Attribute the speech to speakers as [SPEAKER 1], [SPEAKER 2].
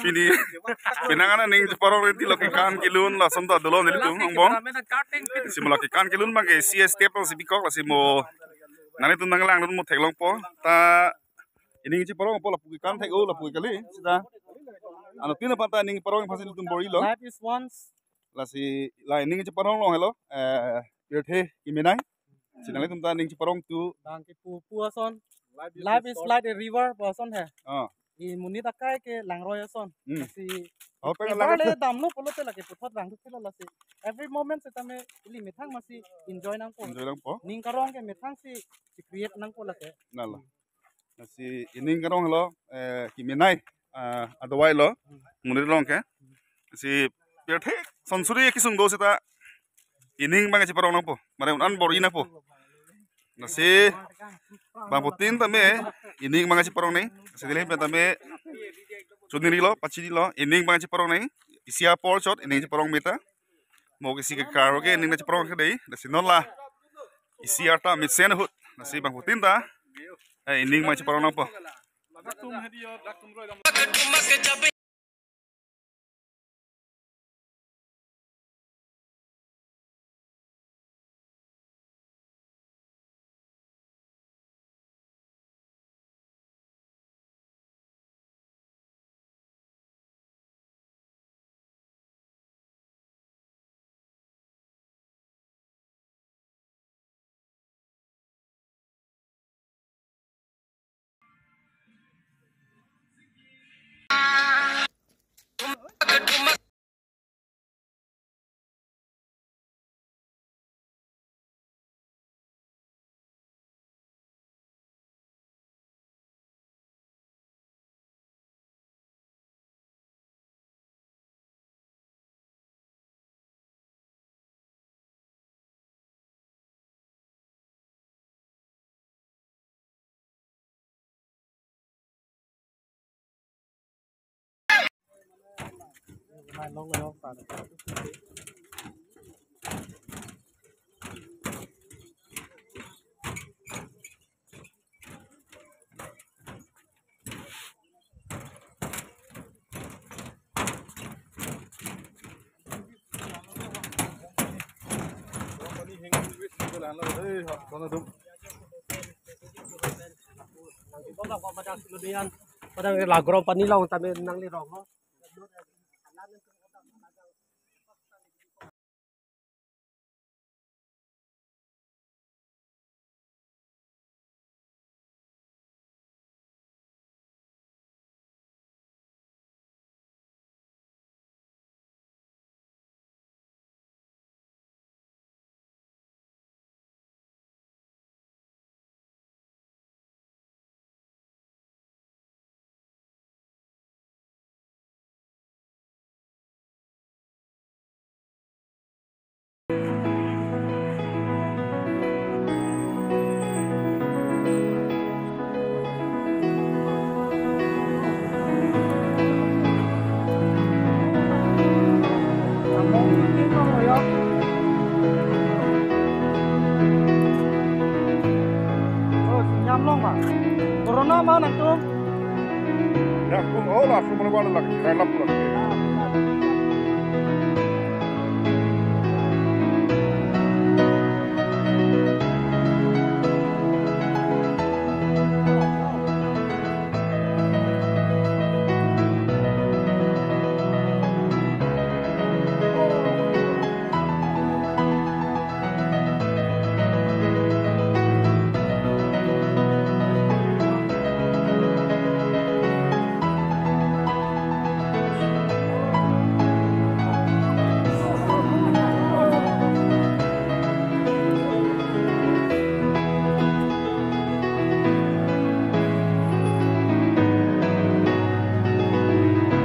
[SPEAKER 1] Pini pinangan ning Jeparong reti lakikan kilun la sonda dolon itu bong. Si melakikan kilun mage CS step si bikok la si mo nani tundang lang mo teglong po ta ini Jeparong po la pukikan tego la pukikali sida. Ano tina pata ning Jeparong fasil tum bori lo.
[SPEAKER 2] Life is once.
[SPEAKER 1] La si la ning Jeparong lo hello pirthe kimenai. Sinali tum ta ning Jeparong tu
[SPEAKER 2] Bang ke puason. Life is like a river person hai. I muni takai ke langroy son. Si le damlo polo te lagi putot lang tu la si. Every moment se tame ili methang masih enjoy nang po. Ning karong ke methang si create nang po lagi.
[SPEAKER 1] Nala. Si ning karong hello kimenai adawai lo muni long ke. Si pirthe sonsuri kisung do se ta ining bang Jeparong nang po. Mare un bori na po. Nasi bang putin tame ining mga Jeparong nih sedilih tame sudiri lo pacidi lo ining mga Jeparong nih isia por shot ining Jeparong meta mau kisi ke karo ke ining Jeparong ke dei nasi non lah isia ta mitsen hut nasi bang putin ta ining mga Jeparong napa
[SPEAKER 2] Mai longเลยฝากPadang lagrong panilong tabi nang lirong ho. Corona mana tuh?
[SPEAKER 1] Ya, aku lah, semua orang lagi, saya lapor lagi.